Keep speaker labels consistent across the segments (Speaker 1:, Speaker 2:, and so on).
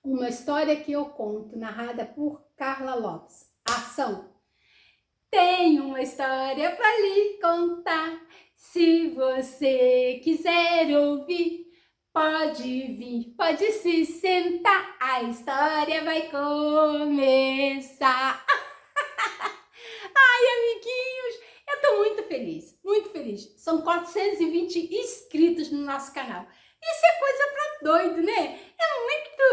Speaker 1: Uma história que eu conto, narrada por Carla Lopes. Ação! Tenho uma história para lhe contar. Se você quiser ouvir, pode vir, pode se sentar. A história vai começar. Ai, amiguinhos, eu tô muito feliz, muito feliz. São 420 inscritos no nosso canal. Isso é coisa pra doido, né?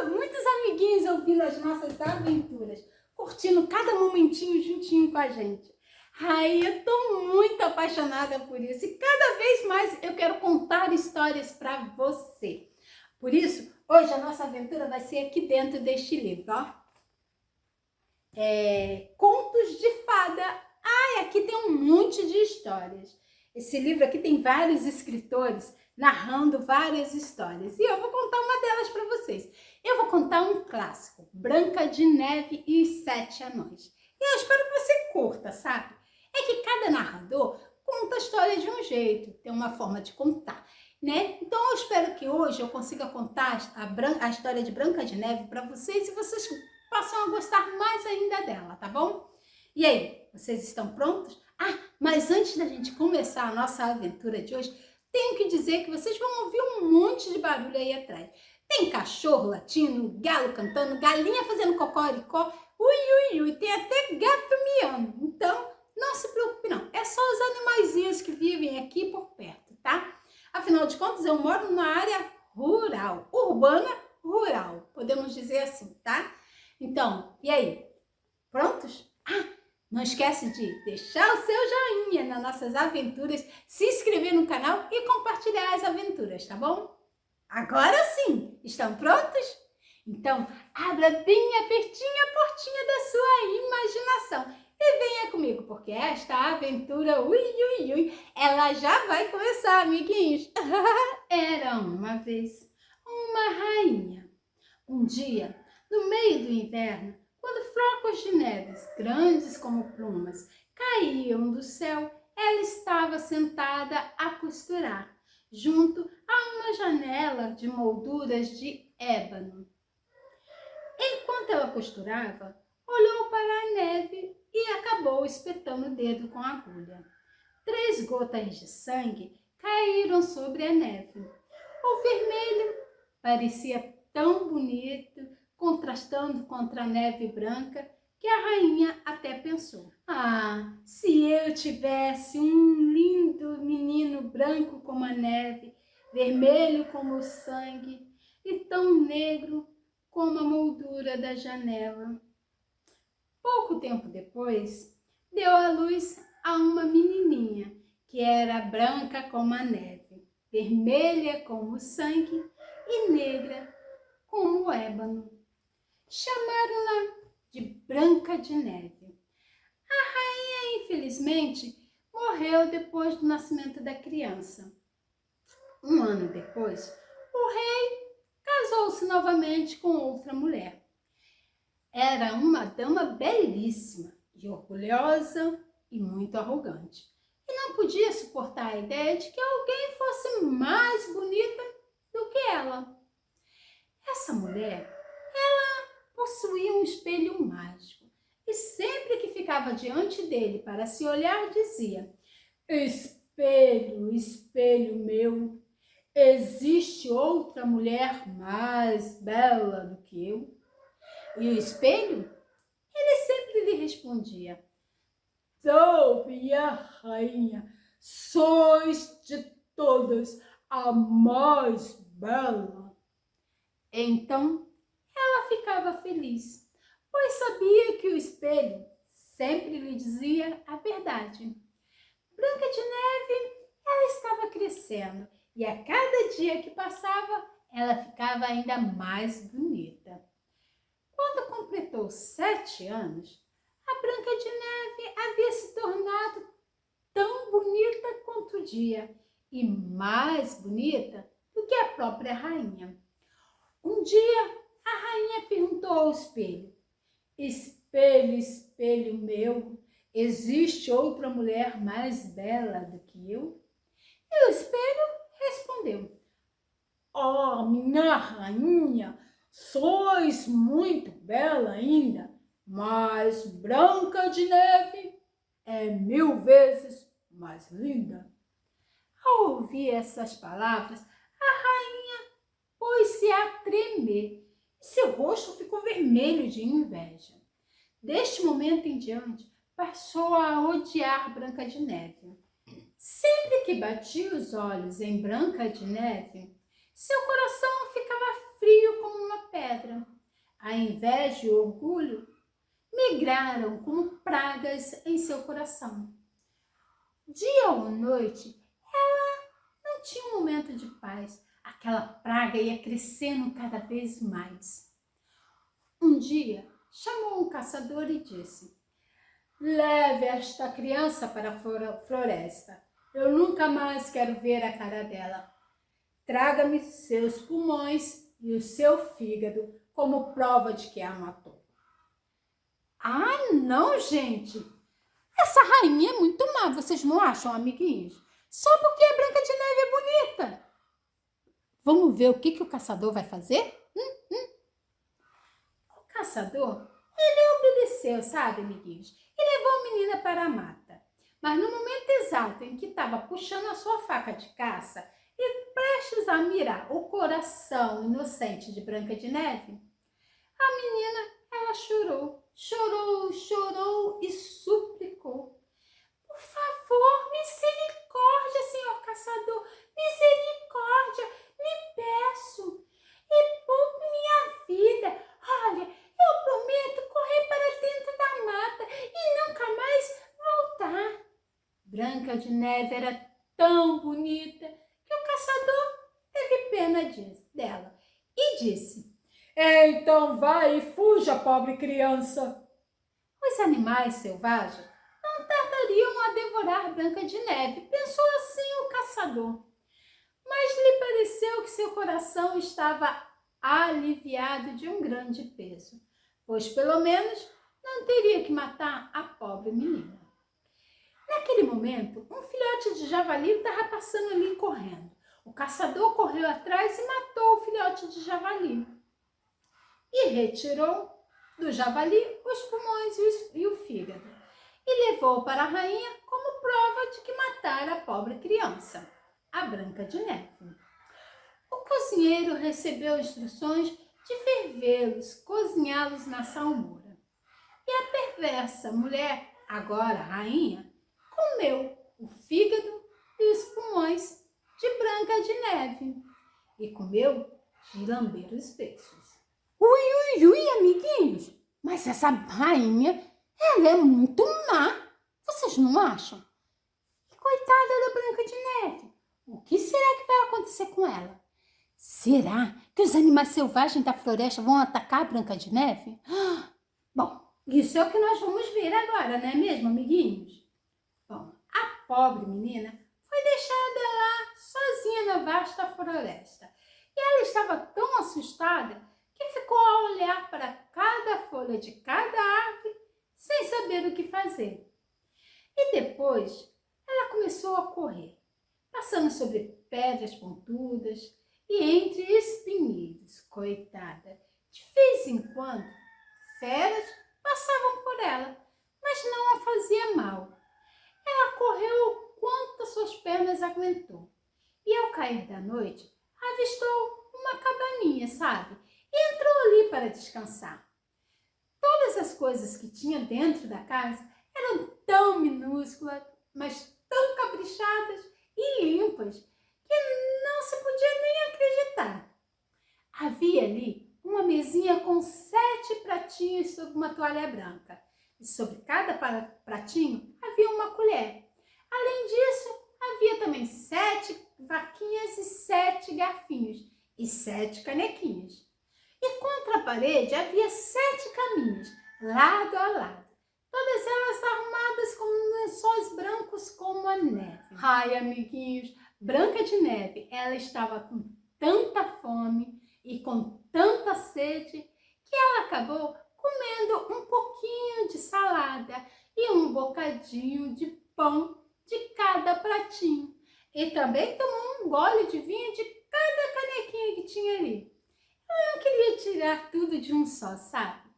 Speaker 1: Muitos amiguinhos ouvindo as nossas aventuras, curtindo cada momentinho juntinho com a gente. Ai, eu tô muito apaixonada por isso e cada vez mais eu quero contar histórias para você. Por isso, hoje a nossa aventura vai ser aqui dentro deste livro, ó. Contos de Fada. Ai, aqui tem um monte de histórias. Esse livro aqui tem vários escritores narrando várias histórias. E eu vou contar uma delas para vocês. Eu vou contar um clássico, Branca de Neve e os Sete Anões. E eu espero que você curta, sabe? É que cada narrador conta a história de um jeito, tem uma forma de contar, né? Então eu espero que hoje eu consiga contar a história de Branca de Neve para vocês e vocês possam gostar mais ainda dela, tá bom? E aí, vocês estão prontos? Ah, mas antes da gente começar a nossa aventura de hoje, tenho que dizer que vocês vão ouvir um monte de barulho aí atrás. Tem cachorro latindo, galo cantando, galinha fazendo cocoricó, ui, tem até gato miando. Então, não se preocupe não, é só os animaizinhos que vivem aqui por perto, tá? Afinal de contas, eu moro numa área rural, urbana rural, podemos dizer assim, tá? Então, e aí? Prontos? Ah, não esquece de deixar o seu joinha nas nossas aventuras, se inscrever no canal e compartilhar as aventuras, tá bom? Agora sim! Estão prontos? Então, abra bem apertinho a portinha da sua imaginação e venha comigo, porque esta aventura, ela já vai começar, amiguinhos. Era uma vez uma rainha. Um dia, no meio do inverno, quando flocos de neves, grandes como plumas, caíam do céu, ela estava sentada a costurar, junto a uma janela de molduras de ébano. Enquanto ela costurava, olhou para a neve e acabou espetando o dedo com a agulha. 3 gotas de sangue caíram sobre a neve. O vermelho parecia tão bonito, contrastando contra a neve branca, que a rainha até pensou: ah, se eu tivesse um lindo menino branco como a neve, vermelho como o sangue e tão negro como a moldura da janela. Pouco tempo depois, deu à luz a uma menininha que era branca como a neve, vermelha como o sangue e negra como o ébano. Chamaram-na de Branca de Neve. A rainha, infelizmente, morreu depois do nascimento da criança. Um ano depois, o rei casou-se novamente com outra mulher. Era uma dama belíssima e orgulhosa e muito arrogante. E não podia suportar a ideia de que alguém fosse mais bonita do que ela. Essa mulher, possuía um espelho mágico e sempre que ficava diante dele para se olhar, dizia: espelho, espelho meu, existe outra mulher mais bela do que eu? E o espelho, ele sempre lhe respondia: sou minha rainha, sois de todas a mais bela. Então, ela ficava feliz, pois sabia que o espelho sempre lhe dizia a verdade. Branca de Neve, ela estava crescendo e a cada dia que passava, ela ficava ainda mais bonita. Quando completou 7 anos, a Branca de Neve havia se tornado tão bonita quanto o dia e mais bonita do que a própria rainha. Um dia, a rainha perguntou ao espelho: espelho, espelho meu, existe outra mulher mais bela do que eu? E o espelho respondeu: oh, minha rainha, Sois muito bela ainda, mas Branca de Neve é 1000 vezes mais linda. Ao ouvir essas palavras, a rainha pôs-se a tremer e seu rosto ficou vermelho de inveja. Deste momento em diante, passou a odiar Branca de Neve. Sempre que batia os olhos em Branca de Neve, seu coração ficava frio como uma pedra. A inveja e o orgulho migraram como pragas em seu coração. Dia ou noite, ela não tinha um momento de paz. Aquela praga ia crescendo cada vez mais. Um dia, chamou um caçador e disse: leve esta criança para a floresta. Eu nunca mais quero ver a cara dela. Traga-me seus pulmões e o seu fígado como prova de que a matou. Ah, não, gente! Essa rainha é muito má, vocês não acham, amiguinhos? Só porque a Branca de Neve é bonita. Vamos ver o que o caçador vai fazer? O caçador, ele obedeceu, sabe, amiguinhos? E levou a menina para a mata. Mas no momento exato em que estava puxando a sua faca de caça e prestes a mirar o coração inocente de Branca de Neve, a menina, ela chorou, chorou, chorou e suplicou. Por favor, misericórdia, senhor caçador, misericórdia, lhe peço, e poupe minha vida. Olha, eu prometo correr para dentro da mata e nunca mais voltar. Branca de Neve era tão bonita que o caçador teve pena dela e disse: então vai e fuja, pobre criança. Os animais selvagens não tardariam a devorar Branca de Neve, pensou assim o caçador. Mas lhe pareceu que seu coração estava aliviado de um grande peso, pois pelo menos não teria que matar a pobre menina. Naquele momento, um filhote de javali estava passando ali correndo. O caçador correu atrás e matou o filhote de javali. E retirou do javali os pulmões e o fígado. E levou para a rainha como prova de que matara a pobre criança, a Branca de Neve. O cozinheiro recebeu instruções de fervê-los, cozinhá-los na salmoura. E a perversa mulher, agora rainha, comeu o fígado e os pulmões de Branca de Neve e comeu de lamber os peixes. Ui, amiguinhos, mas essa rainha, ela é muito má, vocês não acham? E coitada da Branca de Neve, o que será que vai acontecer com ela? Será que os animais selvagens da floresta vão atacar a Branca de Neve? Bom, isso é o que nós vamos ver agora, não é mesmo, amiguinhos? Bom, a pobre menina foi deixada lá sozinha na vasta floresta. E ela estava tão assustada que ficou a olhar para cada folha de cada árvore sem saber o que fazer. E depois ela começou a correr, passando sobre pedras pontudas e entre espinheiros, coitada. De vez em quando, feras passavam por ela, mas não a fazia mal. Ela correu o quanto suas pernas aguentou. E ao cair da noite, avistou uma cabaninha, sabe? E entrou ali para descansar. Todas as coisas que tinha dentro da casa eram tão minúsculas, mas tão caprichadas e limpas, que não se podia nem acreditar. Havia ali uma mesinha com 7 pratinhos sobre uma toalha branca. E sobre cada pratinho havia uma colher. Além disso, havia também 7 vaquinhas e 7 garfinhos e 7 canequinhas. E contra a parede havia 7 caminhas, lado a lado. Todas elas arrumadas com lençóis brancos como a neve. Ai, amiguinhos, Branca de Neve, ela estava com tanta fome e com tanta sede que ela acabou comendo um pouquinho de salada e um bocadinho de pão de cada pratinho. E também tomou um gole de vinho de cada canequinha que tinha ali. Ela não queria tirar tudo de um só, sabe?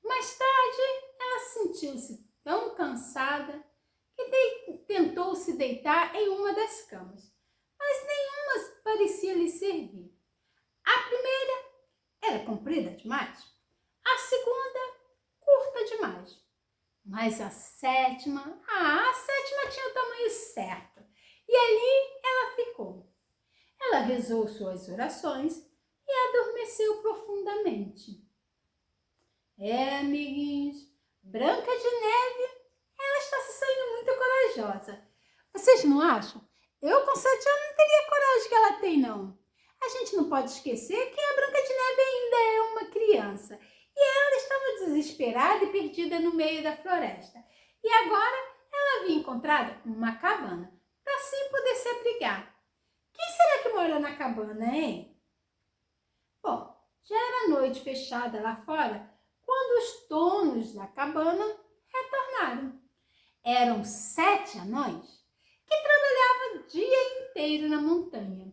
Speaker 1: Mais tarde, ela sentiu-se tão cansada que tentou se deitar em uma das camas, mas nenhuma parecia lhe servir. A primeira era comprida demais, a segunda curta demais, mas a sétima tinha o tamanho certo, e ali ela ficou. Ela rezou suas orações e adormeceu profundamente. Amiguinhos, Branca de Neve, ela está se saindo muito corajosa. Vocês não acham? Eu com 7 anos não teria a coragem que ela tem, não. A gente não pode esquecer que a Branca de Neve ainda é uma criança. E ela estava desesperada e perdida no meio da floresta. E agora ela havia encontrado uma cabana para assim poder se abrigar. Quem será que mora na cabana, hein? Bom, já era noite fechada lá fora quando os donos da cabana retornaram. Eram 7 anões que trabalhavam o dia inteiro na montanha,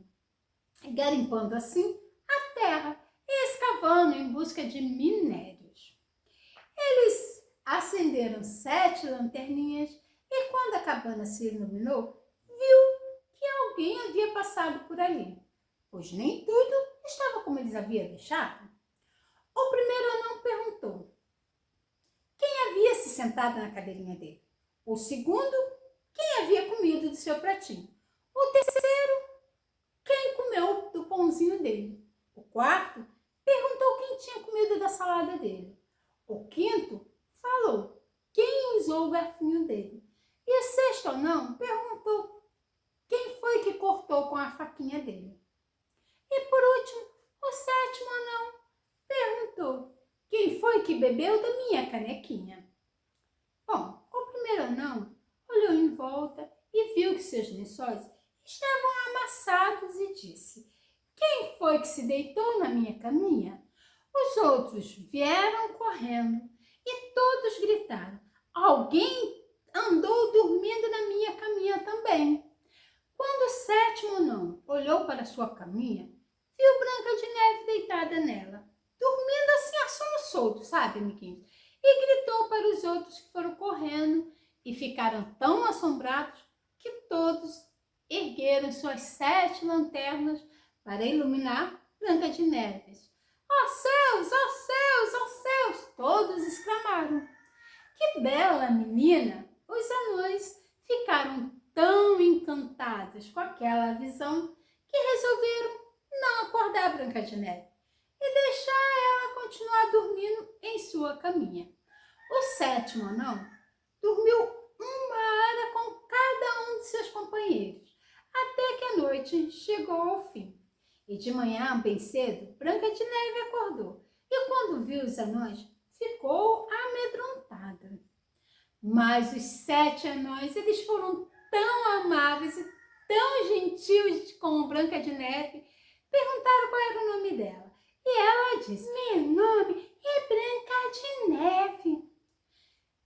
Speaker 1: garimpando assim a terra e escavando em busca de minérios. Eles acenderam 7 lanterninhas e quando a cabana se iluminou, viu que alguém havia passado por ali, pois nem tudo estava como eles haviam deixado. O primeiro anão perguntou quem havia se sentado na cadeirinha dele. O segundo, quem havia comido do seu pratinho. O terceiro, quem comeu do pãozinho dele. O quarto, perguntou quem tinha comido da salada dele. O quinto, falou quem usou o garfinho dele. E o sexto anão perguntou quem foi que cortou com a faquinha dele. E por último, o sétimo anão perguntou quem foi que bebeu da minha canequinha. Bom, o primeiro anão olhou em volta e viu que seus lençóis estavam amassados e disse: quem foi que se deitou na minha caminha? Os outros vieram correndo e todos gritaram: alguém andou dormindo na minha caminha também. Quando o sétimo anão olhou para sua caminha, viu Branca de Neve deitada nela, dormindo assim a sono solto, sabe, amiguinhos? E gritou para os outros que foram correndo e ficaram tão assombrados que todos ergueram suas 7 lanternas para iluminar Branca de Neve. Ó céus, ó céus, ó céus! Todos exclamaram. Que bela menina! Os anões ficaram tão encantados com aquela visão que resolveram não acordar Branca de Neve e deixar ela continuar dormindo em sua caminha. O sétimo anão dormiu 1 hora com cada um de seus companheiros, até que a noite chegou ao fim. E de manhã, bem cedo, Branca de Neve acordou e quando viu os anões, ficou amedrontada. Mas os 7 anões, eles foram tão amáveis e tão gentis com Branca de Neve, perguntaram qual era o nome dela. E ela disse: meu nome é Branca de Neve.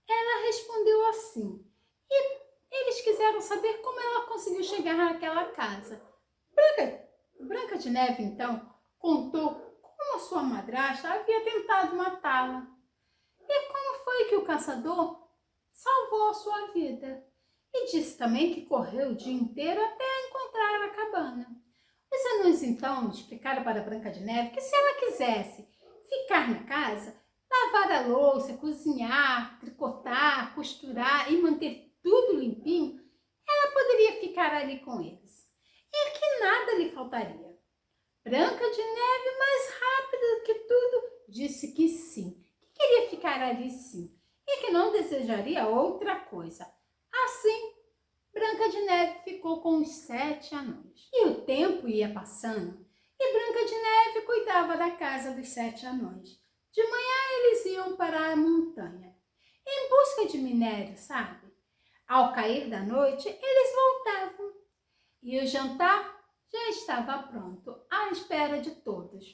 Speaker 1: Ela respondeu assim. E eles quiseram saber como ela conseguiu chegar naquela casa. Branca de Neve, então, contou como a sua madrasta havia tentado matá-la. E como foi que o caçador salvou a sua vida. E disse também que correu o dia inteiro até encontrar a cabana. Os anões, então, explicaram para Branca de Neve que se ela quisesse ficar na casa, lavar a louça, cozinhar, tricotar, costurar e manter tudo limpinho, ela poderia ficar ali com eles. E que nada lhe faltaria. Branca de Neve, mais rápida do que tudo, disse que sim, que queria ficar ali sim, e que não desejaria outra coisa. Assim, Branca de Neve ficou com os 7 anões. E o tempo ia passando, e Branca de Neve cuidava da casa dos 7 anões. De manhã eles iam para a montanha, em busca de minério, sabe? Ao cair da noite, eles voltavam. E o jantar já estava pronto, à espera de todos.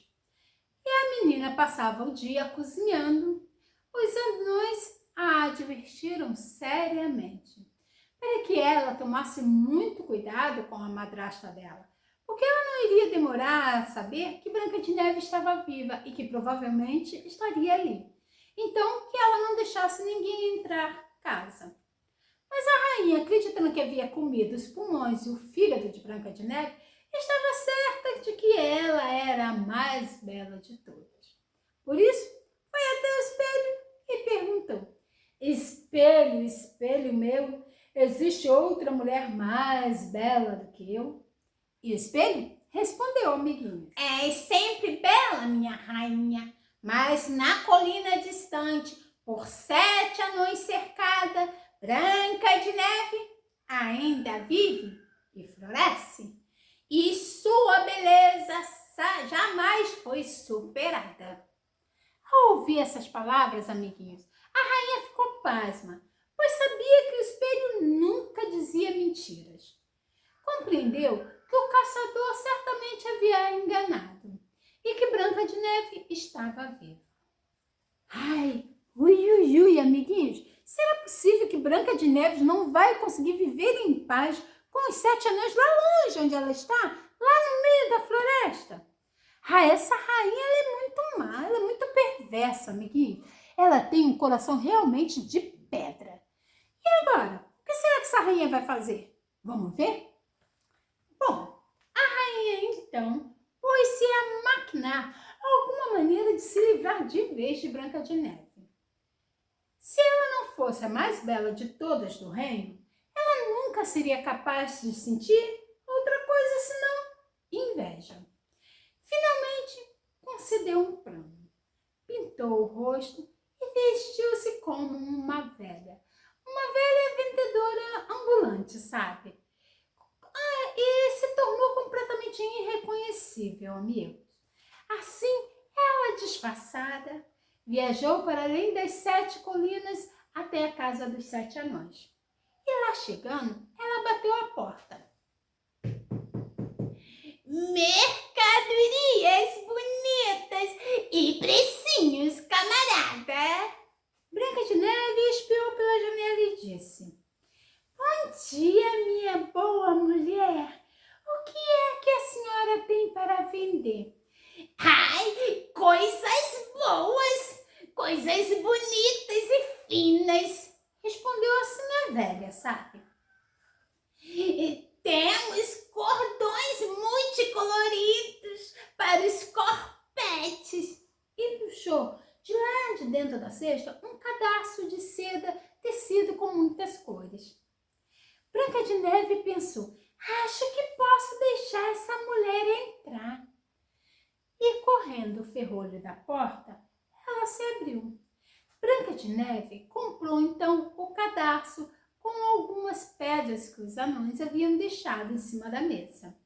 Speaker 1: E a menina passava o dia cozinhando. Os anões a advertiram seriamente para que ela tomasse muito cuidado com a madrasta dela, porque ela não iria demorar a saber que Branca de Neve estava viva e que provavelmente estaria ali. Então, que ela não deixasse ninguém entrar em casa. Mas a rainha, acreditando que havia comido os pulmões e o fígado de Branca de Neve, estava certa de que ela era a mais bela de todas. Por isso, foi até o espelho e perguntou: Espelho, espelho meu, existe outra mulher mais bela do que eu? E o espelho respondeu, amiguinhos: És sempre bela, minha rainha, mas na colina distante, por 7 anões cercada, Branca de Neve ainda vive e floresce, e sua beleza jamais foi superada. Ao ouvir essas palavras, amiguinhos, a rainha ficou pasma, pois sabia que o espelho nunca dizia mentiras. Compreendeu que o caçador certamente havia enganado e que Branca de Neve estava viva. Ai, ui, amiguinhos, será possível que Branca de Neve não vai conseguir viver em paz com os 7 anões lá longe onde ela está, lá no meio da floresta? Ah, essa rainha ela é muito má, ela é muito perversa, amiguinho. Ela tem um coração realmente de pedra. E agora, o que será que essa rainha vai fazer? Vamos ver? Bom, a rainha então pôs-se a maquinar alguma maneira de se livrar de vez de Branca de Neve. Se ela não fosse a mais bela de todas do reino, ela nunca seria capaz de sentir outra coisa senão inveja. Finalmente, concedeu um plano. Pintou o rosto e vestiu-se como uma velha. Uma velha vendedora ambulante, sabe? E se tornou completamente irreconhecível, amigos. Assim, ela disfarçada, viajou para além das 7 colinas até a casa dos 7 anões. E lá chegando, ela bateu a porta. Mercadorias bonitas e precinhos, camarada. Branca de Neve espiou pela janela e disse: Bom dia, minha boa mulher. O que é que a senhora tem para vender? Ai, coisas boas, coisas bonitas e finas, respondeu assim a velha, sabe? Temos cordões multicoloridos para os corpetes. E puxou de lá de dentro da cesta um cadarço de seda tecido com muitas cores. Branca de Neve pensou: acho que posso deixar essa mulher entrar. E correndo o ferrolho da porta, ela se abriu. Branca de Neve comprou então o cadarço com algumas pedras que os anões haviam deixado em cima da mesa.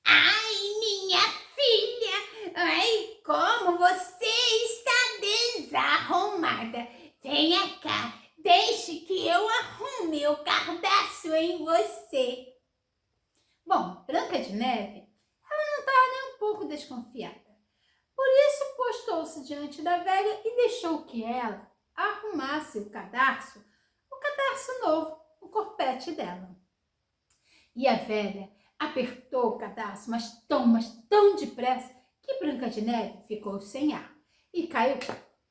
Speaker 1: Ai, minha filha! Ai, como você está desarrumada! Venha cá, deixe que eu arrume o cadarço em você. Bom, Branca de Neve, ela não estava nem um pouco desconfiada. Por isso, postou-se diante da velha e deixou que ela arrumasse o cadarço novo, o corpete dela. E a velha apertou o cadarço, mas tão depressa, que Branca de Neve ficou sem ar e caiu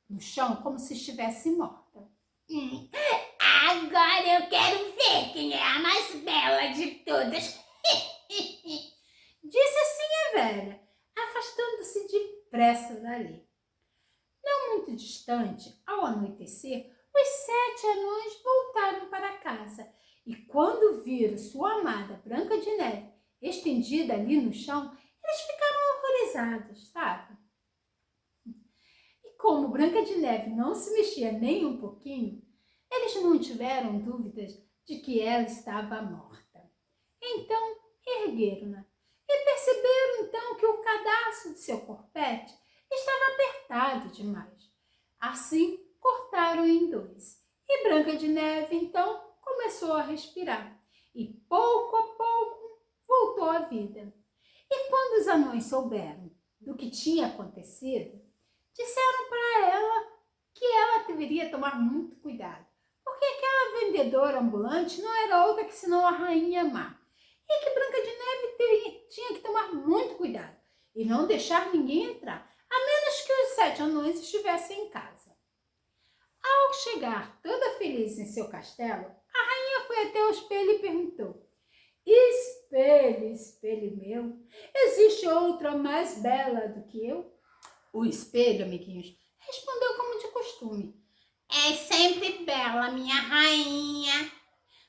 Speaker 1: no chão como se estivesse morta. Agora eu quero ver quem é a mais bela de todas. Disse assim a velha, afastando-se depressa dali. Não muito distante, ao anoitecer, os 7 anões voltaram para casa e quando viram sua amada Branca de Neve estendida ali no chão, eles ficaram horrorizados, sabe? E como Branca de Neve não se mexia nem um pouquinho, eles não tiveram dúvidas de que ela estava morta. Então, ergueram-na e perceberam então que o cadarço de seu corpete estava apertado demais. Assim, cortaram em 2. E Branca de Neve, então, começou a respirar. E, pouco a pouco, voltou à vida. E quando os anões souberam do que tinha acontecido, disseram para ela que ela deveria tomar muito cuidado, porque aquela vendedora ambulante não era outra que senão a rainha má. e que Branca de Neve tinha que tomar muito cuidado e não deixar ninguém entrar, a menos que os 7 anões estivessem em casa. Ao chegar toda feliz em seu castelo, a rainha foi até o espelho e perguntou: Espelho, espelho meu, existe outra mais bela do que eu? O espelho, amiguinhos, respondeu como de costume: É sempre bela, minha rainha,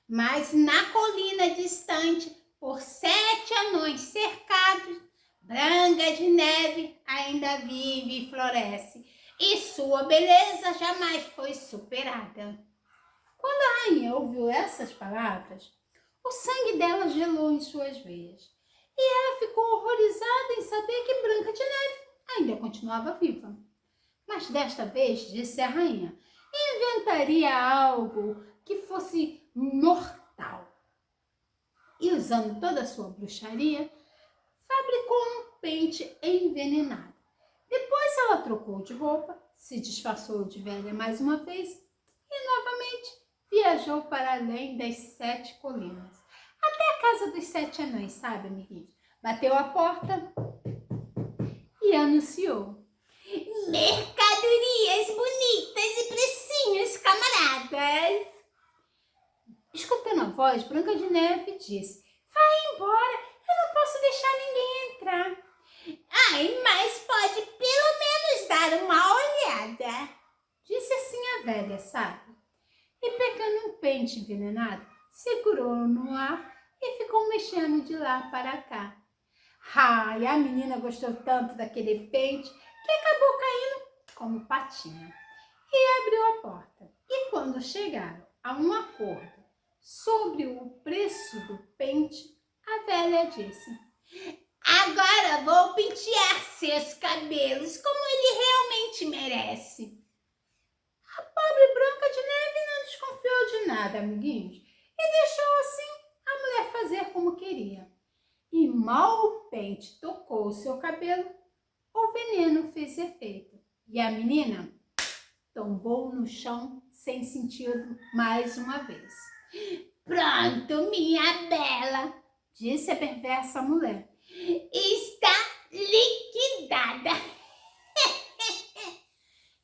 Speaker 1: mas na colina distante, por 7 anões cercados, Branca de Neve ainda vive e floresce, e sua beleza jamais foi superada. Quando a rainha ouviu essas palavras, o sangue dela gelou em suas veias, e ela ficou horrorizada em saber que Branca de Neve ainda continuava viva. Mas desta vez, disse a rainha, inventaria algo que fosse mortal. E usando toda a sua bruxaria, fabricou um pente envenenado. Depois ela trocou de roupa, se disfarçou de velha mais uma vez e novamente viajou para além das 7 colinas. Até a casa dos 7 anões, sabe, amiguinhos? Bateu a porta e anunciou: Mercadorias bonitas e precinhos, camaradas. Escutando a voz, Branca de Neve disse: Vai embora, eu não posso deixar ninguém entrar. Ai, mas pode pelo menos dar uma olhada, disse assim a velha, sabe? E pegando um pente envenenado, segurou-o no ar e ficou mexendo de lá para cá. Ai, a menina gostou tanto daquele pente que acabou caindo como patinha e abriu a porta. E quando chegaram a um acordo sobre o preço do pente, a velha disse: Agora vou pentear seus cabelos como ele realmente merece. A pobre Branca de Neve não desconfiou de nada, amiguinhos, e deixou assim a mulher fazer como queria. E mal o pente tocou o seu cabelo, o veneno fez efeito. E a menina tombou no chão sem sentido mais uma vez. Pronto, minha bela, disse a perversa mulher. Está liquidada.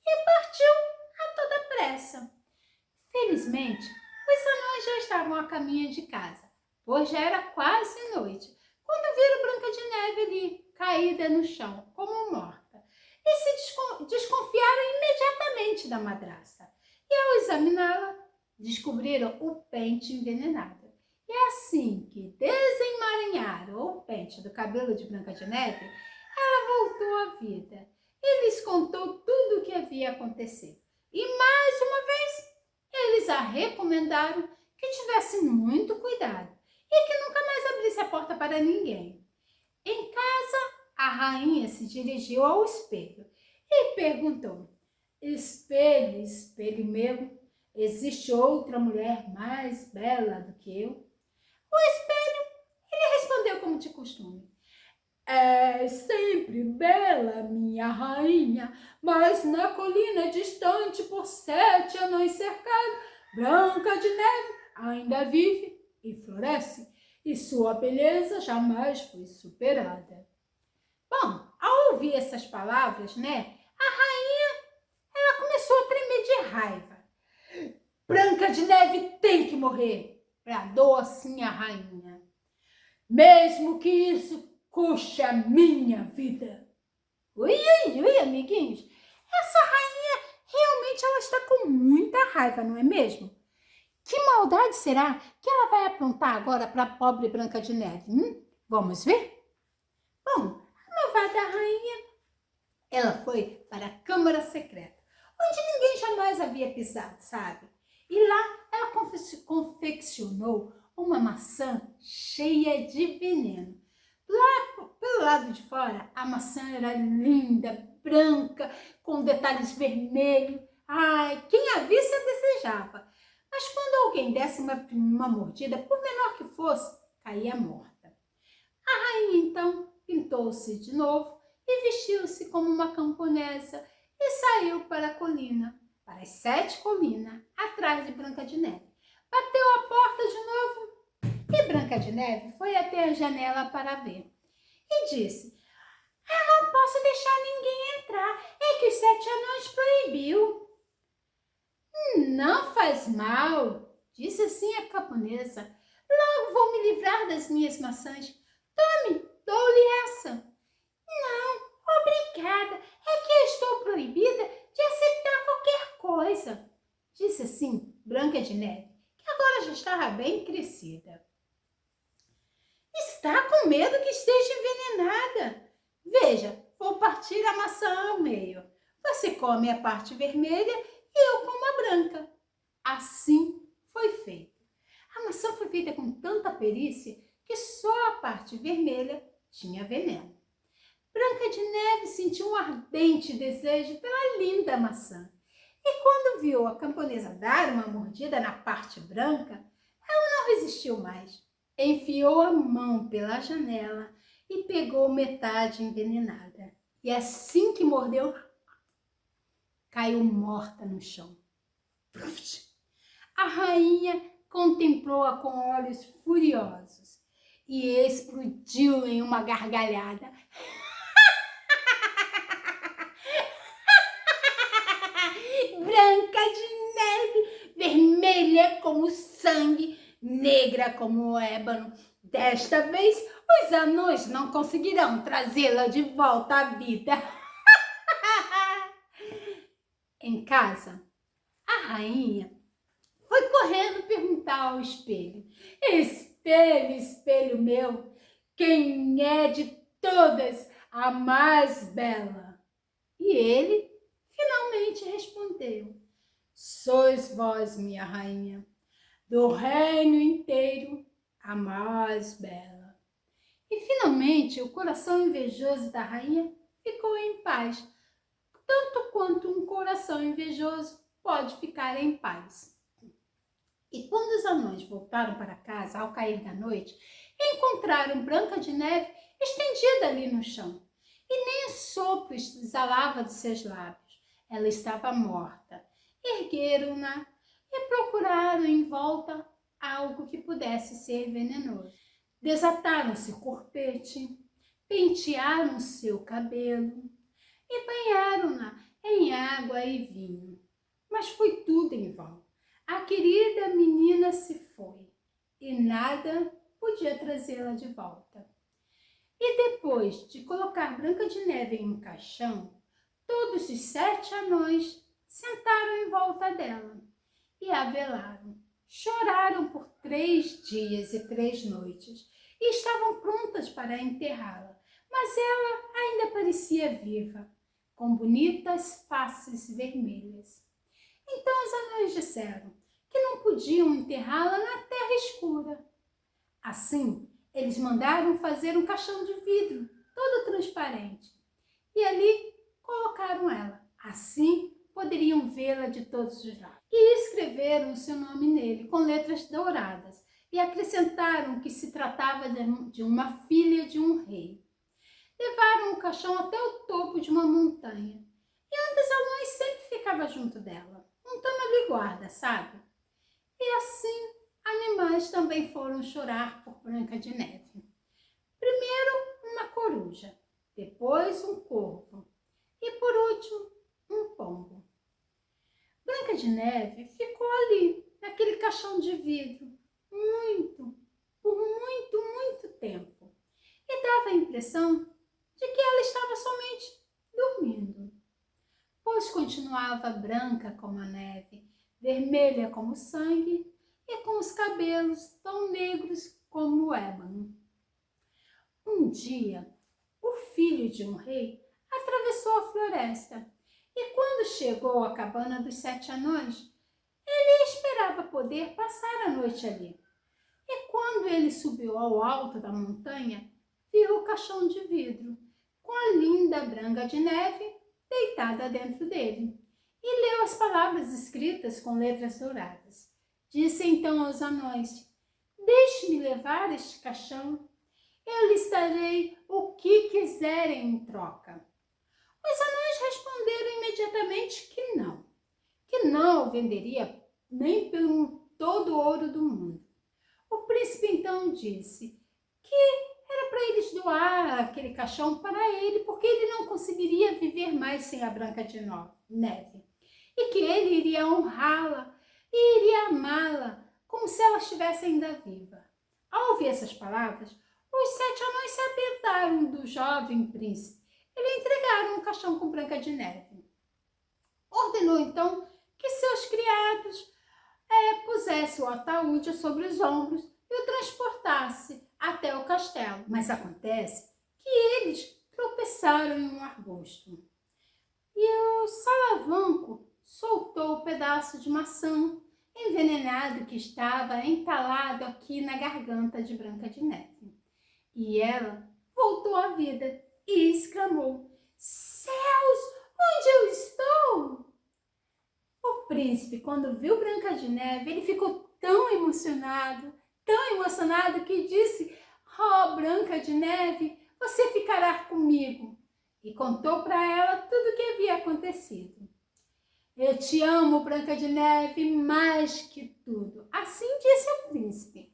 Speaker 1: E partiu a toda pressa. Felizmente, os anões já estavam a caminho de casa, pois já era quase noite, quando viram Branca de Neve ali, caída no chão, como morta, e se desconfiaram imediatamente da madrasta. E ao examiná-la, descobriram o pente envenenado. E assim que desemaranharam o pente do cabelo de Branca de Neve, ela voltou à vida e lhes contou tudo o que havia acontecido. E mais uma vez, eles a recomendaram que tivesse muito cuidado e que nunca mais abrisse a porta para ninguém. Em casa, a rainha se dirigiu ao espelho e perguntou: Espelho, espelho meu, existe outra mulher mais bela do que eu? O espelho, ele respondeu como de costume: É sempre bela, minha rainha, mas na colina distante por 7 anões cercados, Branca de Neve ainda vive e floresce, e sua beleza jamais foi superada. Bom, ao ouvir essas palavras, a rainha, ela começou a tremer de raiva. Branca de Neve tem que morrer, bradou assim a rainha. Mesmo que isso custe a minha vida. Ui, amiguinhos, essa rainha realmente ela está com muita raiva, não é mesmo? Que maldade será que ela vai aprontar agora para a pobre Branca de Neve? Vamos ver? Bom, a malvada rainha, ela foi para a Câmara Secreta, onde ninguém jamais havia pisado, sabe? E lá ela confeccionou uma maçã cheia de veneno. Lá pelo lado de fora, a maçã era linda, branca, com detalhes vermelhos. Ai, quem a visse a desejava. Mas quando alguém desse uma mordida, por menor que fosse, caía morta. A rainha, então, pintou-se de novo e vestiu-se como uma camponesa e saiu para a colina, para as 7 colinas, atrás de Branca de Neve. Bateu a porta de novo e Branca Branca de Neve foi até a janela para ver e disse: Eu não posso deixar ninguém entrar, é que os 7 anões proibiu. Não faz mal, disse assim a camponesa. Logo vou me livrar das minhas maçãs. Tome, dou-lhe essa. Não, obrigada, é que eu estou proibida de aceitar qualquer coisa, disse assim Branca de Neve, que agora já estava bem crescida. Está com medo que esteja envenenada? Veja, vou partir a maçã ao meio. Você come a parte vermelha e eu como a branca. Assim foi feito. A maçã foi feita com tanta perícia que só a parte vermelha tinha veneno. Branca de Neve sentiu um ardente desejo pela linda maçã. E quando viu a camponesa dar uma mordida na parte branca, ela não resistiu mais. Enfiou a mão pela janela e pegou metade envenenada. E assim que mordeu, caiu morta no chão. A rainha contemplou-a com olhos furiosos e explodiu em uma gargalhada. Branca de Neve, vermelha como sangue, negra como o ébano. Desta vez, os anões não conseguirão trazê-la de volta à vida. Em casa, a rainha foi correndo perguntar ao espelho: Espelho, espelho meu, quem é de todas a mais bela? E ele finalmente respondeu: Sois vós, minha rainha, do reino inteiro a mais bela. E finalmente o coração invejoso da rainha ficou em paz, tanto quanto um coração invejoso pode ficar em paz. E quando os anões voltaram para casa ao cair da noite, encontraram Branca de Neve estendida ali no chão. E nem o sopro exalava de seus lábios. Ela estava morta. Ergueram-na e procuraram em volta algo que pudesse ser venenoso. Desataram-se o corpete, pentearam seu cabelo e banharam-na em água e vinho. Mas foi tudo em vão. A querida menina se foi e nada podia trazê-la de volta. E depois de colocar Branca de Neve em um caixão, todos os 7 anões sentaram em volta dela e a velaram. Choraram por 3 dias e 3 noites e estavam prontas para enterrá-la, mas ela ainda parecia viva, com bonitas faces vermelhas. Então os anões disseram que não podiam enterrá-la na terra escura. Assim, eles mandaram fazer um caixão de vidro, todo transparente, e ali colocaram ela. Assim, poderiam vê-la de todos os lados. E escreveram o seu nome nele, com letras douradas, e acrescentaram que se tratava de uma filha de um rei. Levaram o caixão até o topo de uma montanha, e um dos anões sempre ficava junto dela, montando ali guarda, sabe? E assim, animais também foram chorar por Branca de Neve. Primeiro, uma coruja, depois um corvo e, por último, um pombo. Branca de Neve ficou ali, naquele caixão de vidro, por muito tempo. E dava a impressão de que ela estava somente dormindo, pois continuava branca como a neve, vermelha como o sangue e com os cabelos tão negros como o ébano. Um dia, o filho de um rei atravessou a floresta e quando chegou à cabana dos 7 anões, ele esperava poder passar a noite ali. E quando ele subiu ao alto da montanha, viu o caixão de vidro, com a linda Branca de Neve deitada dentro dele, e leu as palavras escritas com letras douradas. Disse então aos anões: Deixe-me levar este caixão, eu lhes darei o que quiserem em troca. Os anões responderam imediatamente que não o venderia nem pelo todo o ouro do mundo. O príncipe então disse que era para eles doar aquele caixão para ele, porque ele não conseguiria viver mais sem a Branca de Neve. E que ele iria honrá-la e iria amá-la como se ela estivesse ainda viva. Ao ouvir essas palavras, os 7 anões se apertaram do jovem príncipe e lhe entregaram um caixão com Branca de Neve. Ordenou então que seus criados pusessem o ataúde sobre os ombros e o transportasse até o castelo. Mas acontece que eles tropeçaram em um arbusto. E o Salavanco soltou o pedaço de maçã envenenado que estava entalado aqui na garganta de Branca de Neve. E ela voltou à vida e exclamou: "Céus, onde eu estou?" O príncipe, quando viu Branca de Neve, ele ficou tão emocionado que disse: "Oh, Branca de Neve, você ficará comigo." E contou para ela tudo o que havia acontecido. "Eu te amo, Branca de Neve, mais que tudo." Assim disse o príncipe.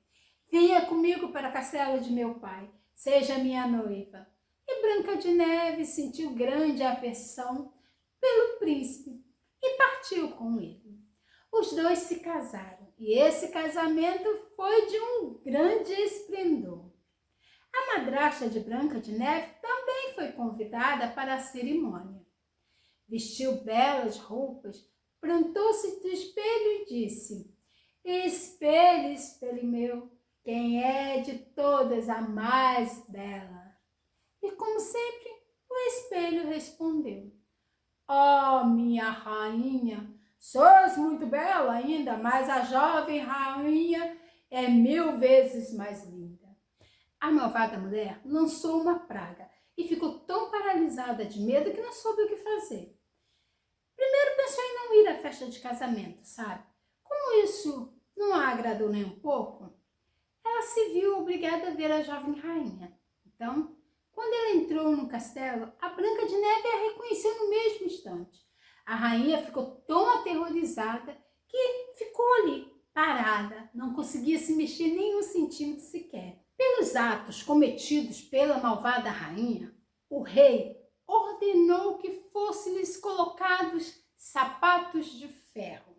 Speaker 1: "Venha comigo para o castelo de meu pai, seja minha noiva." E Branca de Neve sentiu grande aversão pelo príncipe e partiu com ele. Os dois se casaram e esse casamento foi de um grande esplendor. A madrasta de Branca de Neve também foi convidada para a cerimônia. Vestiu belas roupas, plantou-se do espelho e disse: "Espelho, espelho meu, quem é de todas a mais bela?" E como sempre, o espelho respondeu: "Oh, minha rainha, sois muito bela ainda, mas a jovem rainha é 1000 vezes mais linda." A malvada mulher lançou uma praga e ficou tão paralisada de medo que não soube o que fazer. Primeiro pensou em não ir à festa de casamento, sabe? Como isso não a agradou nem um pouco, ela se viu obrigada a ver a jovem rainha. Então, quando ela entrou no castelo, a Branca de Neve a reconheceu no mesmo instante. A rainha ficou tão aterrorizada que ficou ali, parada, não conseguia se mexer nem um centímetro sequer. Pelos atos cometidos pela malvada rainha, o rei ordenou que fossem-lhes colocados sapatos de ferro.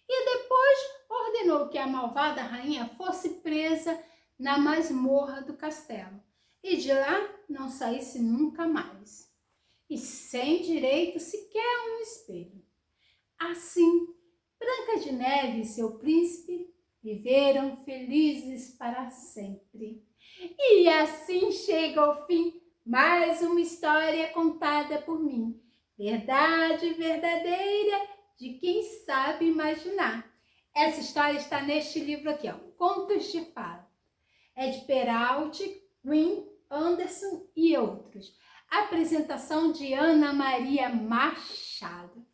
Speaker 1: E depois ordenou que a malvada rainha fosse presa na masmorra do castelo e de lá não saísse nunca mais, e sem direito sequer a um espelho. Assim, Branca de Neve e seu príncipe viveram felizes para sempre. E assim chega ao fim mais uma história contada por mim. Verdade verdadeira de quem sabe imaginar. Essa história está neste livro aqui, ó, Contos de Fada. É de Peralta, Green, Anderson e outros. Apresentação de Ana Maria Machado.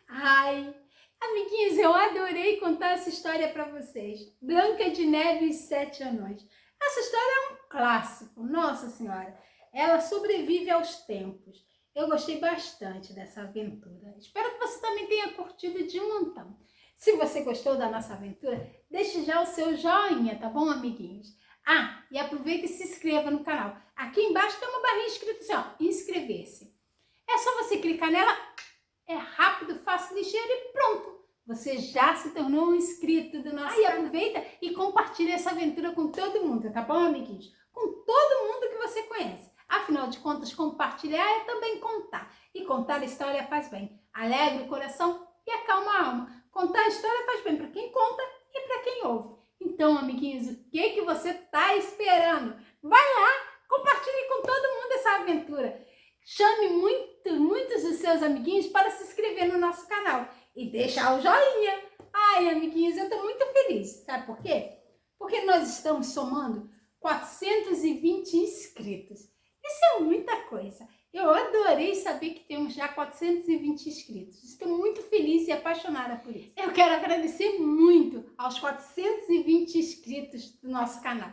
Speaker 1: Ai, amiguinhos, eu adorei contar essa história para vocês. Branca de Neve e os 7 Anões. Essa história é um clássico, nossa senhora. Ela sobrevive aos tempos. Eu gostei bastante dessa aventura. Espero que você também tenha curtido de montão. Se você gostou da nossa aventura, deixe já o seu joinha, tá bom, amiguinhos? Ah, e aproveita e se inscreva no canal. Aqui embaixo tem uma barrinha escrita assim, ó, inscrever-se. É só você clicar nela, é rápido, fácil, ligeiro e pronto. Você já se tornou um inscrito do nosso canal. Aproveita e compartilha essa aventura com todo mundo, tá bom, amiguinhos? Com todo mundo que você conhece. Afinal de contas, compartilhar é também contar. E contar a história faz bem. Alegra o coração e acalma a alma. Contar a história faz bem para quem conta e para quem ouve. Então, amiguinhos, o que você está esperando? Vai lá, compartilhe com todo mundo essa aventura. Chame muitos dos seus amiguinhos para se inscrever no nosso canal e deixar o joinha. Ai, amiguinhos, eu estou muito feliz. Sabe por quê? Porque nós estamos somando 420 inscritos. Isso é muita coisa. Eu adorei saber que temos já 420 inscritos. Estou muito feliz e apaixonada por isso. Eu quero agradecer muito aos 420 inscritos do nosso canal.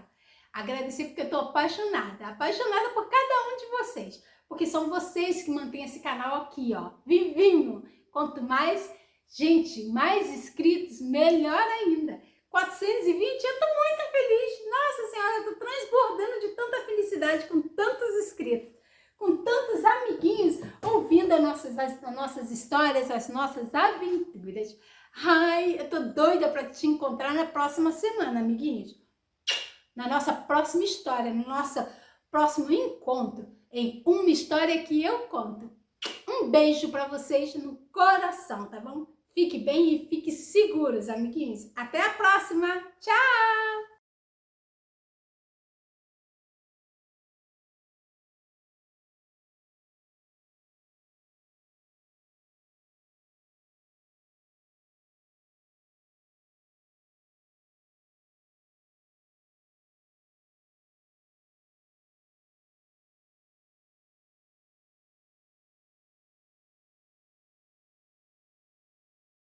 Speaker 1: Agradecer porque eu estou apaixonada por cada um de vocês. Porque são vocês que mantêm esse canal aqui, ó, vivinho. Quanto mais gente, mais inscritos, melhor ainda. 420, eu tô muito feliz. Nossa Senhora, eu tô transbordando de tanta felicidade com tantos inscritos, com tantos amiguinhos ouvindo as nossas histórias, as nossas aventuras. Ai, eu tô doida para te encontrar na próxima semana, amiguinhos. Na nossa próxima história, no nosso próximo encontro, em uma história que eu conto. Um beijo para vocês no coração, tá bom? Fique bem e fique seguros, amiguinhos. Até a próxima. Tchau!